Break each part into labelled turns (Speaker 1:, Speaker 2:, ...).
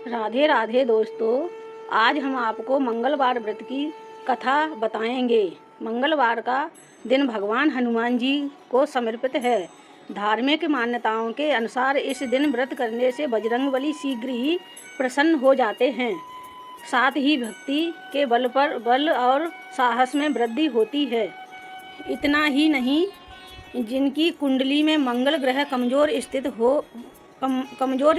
Speaker 1: राधे राधे दोस्तों, आज हम आपको मंगलवार व्रत की कथा बताएंगे। मंगलवार का दिन भगवान हनुमान जी को समर्पित है। धार्मिक मान्यताओं के अनुसार इस दिन व्रत करने से बजरंगबली शीघ्र ही प्रसन्न हो जाते हैं। साथ ही भक्ति के बल और साहस में वृद्धि होती है। इतना ही नहीं, जिनकी कुंडली में मंगल ग्रह कमजोर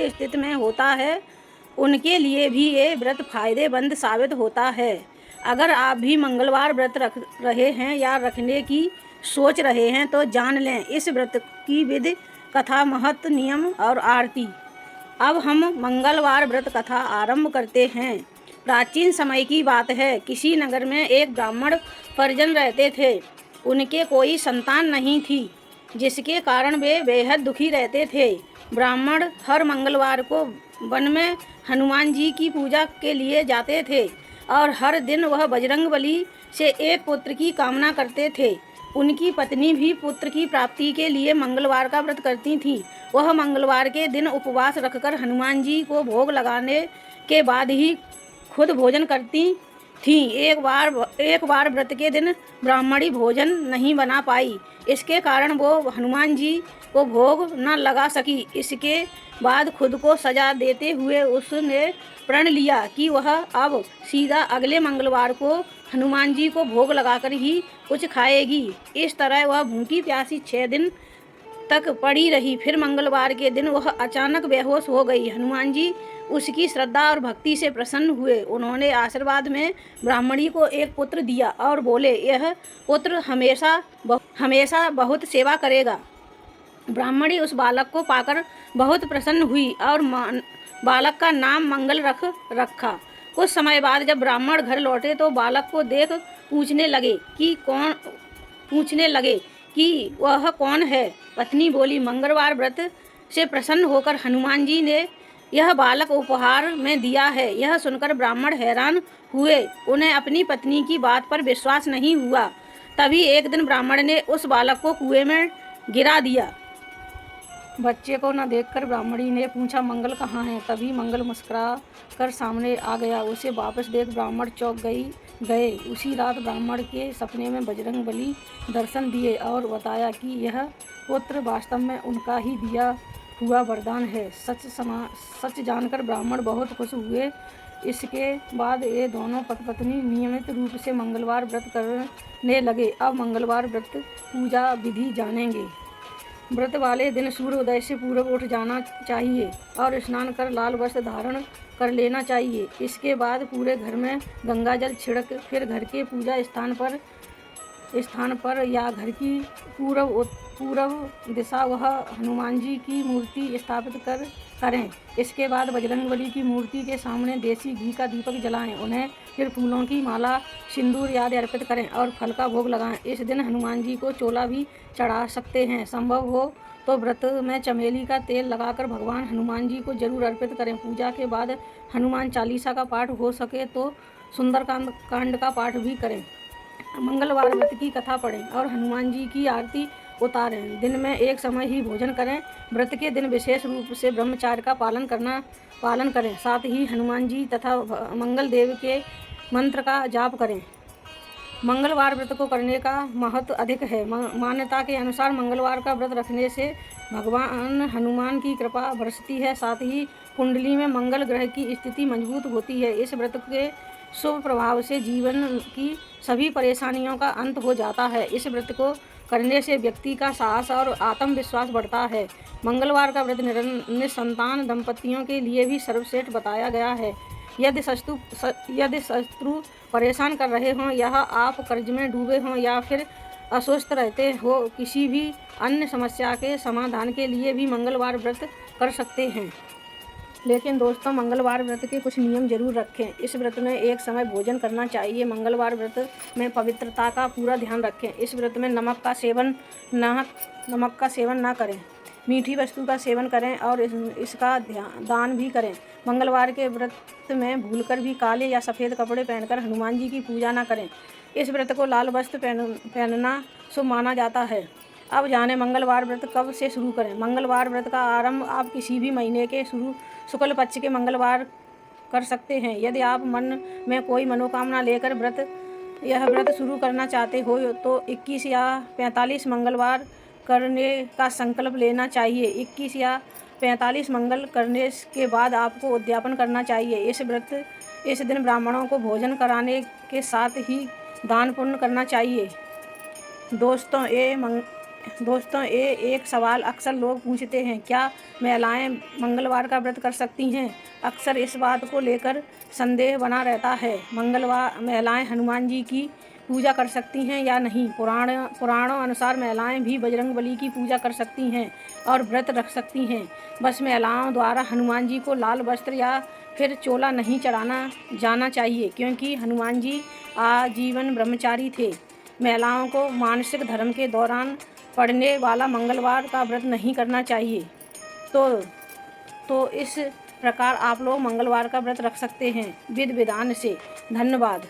Speaker 1: स्थिति में होता है, उनके लिए भी ये व्रत फायदेमंद साबित होता है। अगर आप भी मंगलवार व्रत रख रहे हैं या रखने की सोच रहे हैं तो जान लें इस व्रत की विधि, कथा, महत्व, नियम और आरती। अब हम मंगलवार व्रत कथा आरंभ करते हैं। प्राचीन समय की बात है। किसी नगर में एक ब्राह्मण परिजन रहते थे। उनके कोई संतान नहीं थी, जिसके कारण वे बेहद दुखी रहते थे। ब्राह्मण हर मंगलवार को वन में हनुमान जी की पूजा के लिए जाते थे और हर दिन वह बजरंगबली से एक पुत्र की कामना करते थे। उनकी पत्नी भी पुत्र की प्राप्ति के लिए मंगलवार का व्रत करती थी। वह मंगलवार के दिन उपवास रखकर हनुमान जी को भोग लगाने के बाद ही खुद भोजन करती थी। एक बार व्रत के दिन ब्राह्मणी भोजन नहीं बना पाई। इसके कारण वो हनुमान जी को भोग न लगा सकी। इसके बाद खुद को सजा देते हुए उसने प्रण लिया कि वह अब सीधा अगले मंगलवार को हनुमान जी को भोग लगाकर ही कुछ खाएगी। इस तरह वह भूखी प्यासी 6 दिन तक पड़ी रही। फिर मंगलवार के दिन वह अचानक बेहोश हो गई। हनुमान जी उसकी श्रद्धा और भक्ति से प्रसन्न हुए। उन्होंने आशीर्वाद में ब्राह्मणी को एक पुत्र दिया और बोले, यह पुत्र हमेशा बहुत सेवा करेगा। ब्राह्मणी उस बालक को पाकर बहुत प्रसन्न हुई और बालक का नाम मंगल रखा। कुछ समय बाद जब ब्राह्मण घर लौटे तो बालक को देख पूछने लगे कि वह कौन है। पत्नी बोली, मंगलवार व्रत से प्रसन्न होकर हनुमान जी ने यह बालक उपहार में दिया है। यह सुनकर ब्राह्मण हैरान हुए। उन्हें अपनी पत्नी की बात पर विश्वास नहीं हुआ। तभी एक दिन ब्राह्मण ने उस बालक को कुएं में गिरा दिया। बच्चे को न देखकर ब्राह्मणी ने पूछा, मंगल कहाँ है? तभी मंगल मुस्कुरा कर सामने आ गया। उसे वापस देख ब्राह्मण चौंक गए। उसी रात ब्राह्मण के सपने में बजरंगबली दर्शन दिए और बताया कि यह पुत्र वास्तव में उनका ही दिया हुआ वरदान है। सच जानकर ब्राह्मण बहुत खुश हुए। इसके बाद ये दोनों पति पत्नी नियमित रूप से मंगलवार व्रत करने लगे। अब मंगलवार व्रत पूजा विधि जानेंगे। व्रत वाले दिन सूर्योदय से पूर्व उठ जाना चाहिए और स्नान कर लाल वस्त्र धारण कर लेना चाहिए। इसके बाद पूरे घर में गंगा जल छिड़क फिर घर के पूजा स्थान पर या घर की पूर्व दिशा वह हनुमान जी की मूर्ति स्थापित करें। इसके बाद बजरंगबली की मूर्ति के सामने देसी घी का दीपक जलाएं। उन्हें फिर फूलों की माला, सिंदूर आदि अर्पित करें और फल का भोग लगाएं। इस दिन हनुमान जी को चोला भी चढ़ा सकते हैं। संभव हो तो व्रत में चमेली का तेल लगाकर भगवान हनुमान जी को जरूर अर्पित करें। पूजा के बाद हनुमान चालीसा का पाठ हो सके तो सुंदरकांड का पाठ भी करें। मंगलवार व्रत की कथा पढ़ें और हनुमान जी की आरती उतारें। दिन में एक समय ही भोजन करें। व्रत के दिन विशेष रूप से ब्रह्मचार्य का पालन करें। साथ ही हनुमान जी तथा मंगल देव के मंत्र का जाप करें। मंगलवार व्रत को करने का महत्व अधिक है। मान्यता के अनुसार मंगलवार का व्रत रखने से भगवान हनुमान की कृपा बरसती है। साथ ही कुंडली में मंगल ग्रह की स्थिति मजबूत होती है। इस व्रत के शुभ प्रभाव से जीवन की सभी परेशानियों का अंत हो जाता है। इस व्रत को करने से व्यक्ति का साहस और आत्मविश्वास बढ़ता है। मंगलवार का व्रत निसंतान दंपतियों के लिए भी सर्वश्रेष्ठ बताया गया है। यदि शत्रु परेशान कर रहे हों या आप कर्ज में डूबे हों या फिर अस्वस्थ रहते हो, किसी भी अन्य समस्या के समाधान के लिए भी मंगलवार व्रत कर सकते हैं। लेकिन दोस्तों, मंगलवार व्रत के कुछ नियम जरूर रखें। इस व्रत में एक समय भोजन करना चाहिए। मंगलवार व्रत में पवित्रता का पूरा ध्यान रखें। इस व्रत में नमक का सेवन ना करें। मीठी वस्तु का सेवन करें और इसका दान भी करें। मंगलवार के व्रत में भूलकर भी काले या सफ़ेद कपड़े पहनकर हनुमान जी की पूजा ना करें। इस व्रत को लाल वस्त्र पहनना शुभ माना जाता है। अब जाने मंगलवार व्रत कब से शुरू करें। मंगलवार व्रत का आरंभ आप किसी भी महीने के शुक्ल पक्ष के मंगलवार कर सकते हैं। यदि आप मन में कोई मनोकामना लेकर यह व्रत शुरू करना चाहते हो तो 21 या 45 मंगलवार करने का संकल्प लेना चाहिए। 21 या 45 मंगल करने के बाद आपको उद्यापन करना चाहिए। इस दिन ब्राह्मणों को भोजन कराने के साथ ही दान पुण्य करना चाहिए। दोस्तों ये एक सवाल अक्सर लोग पूछते हैं, क्या महिलाएं मंगलवार का व्रत कर सकती हैं? अक्सर इस बात को लेकर संदेह बना रहता है। महिलाएं हनुमान जी की पूजा कर सकती हैं या नहीं? पुराणों अनुसार महिलाएं भी बजरंगबली की पूजा कर सकती हैं और व्रत रख सकती हैं। बस महिलाओं द्वारा हनुमान जी को लाल वस्त्र या फिर चोला नहीं चढ़ाना जाना चाहिए, क्योंकि हनुमान जी आजीवन ब्रह्मचारी थे। महिलाओं को मासिक धर्म के दौरान पड़ने वाला मंगलवार का व्रत नहीं करना चाहिए। तो इस प्रकार आप लोग मंगलवार का व्रत रख सकते हैं विधि विधान से। धन्यवाद।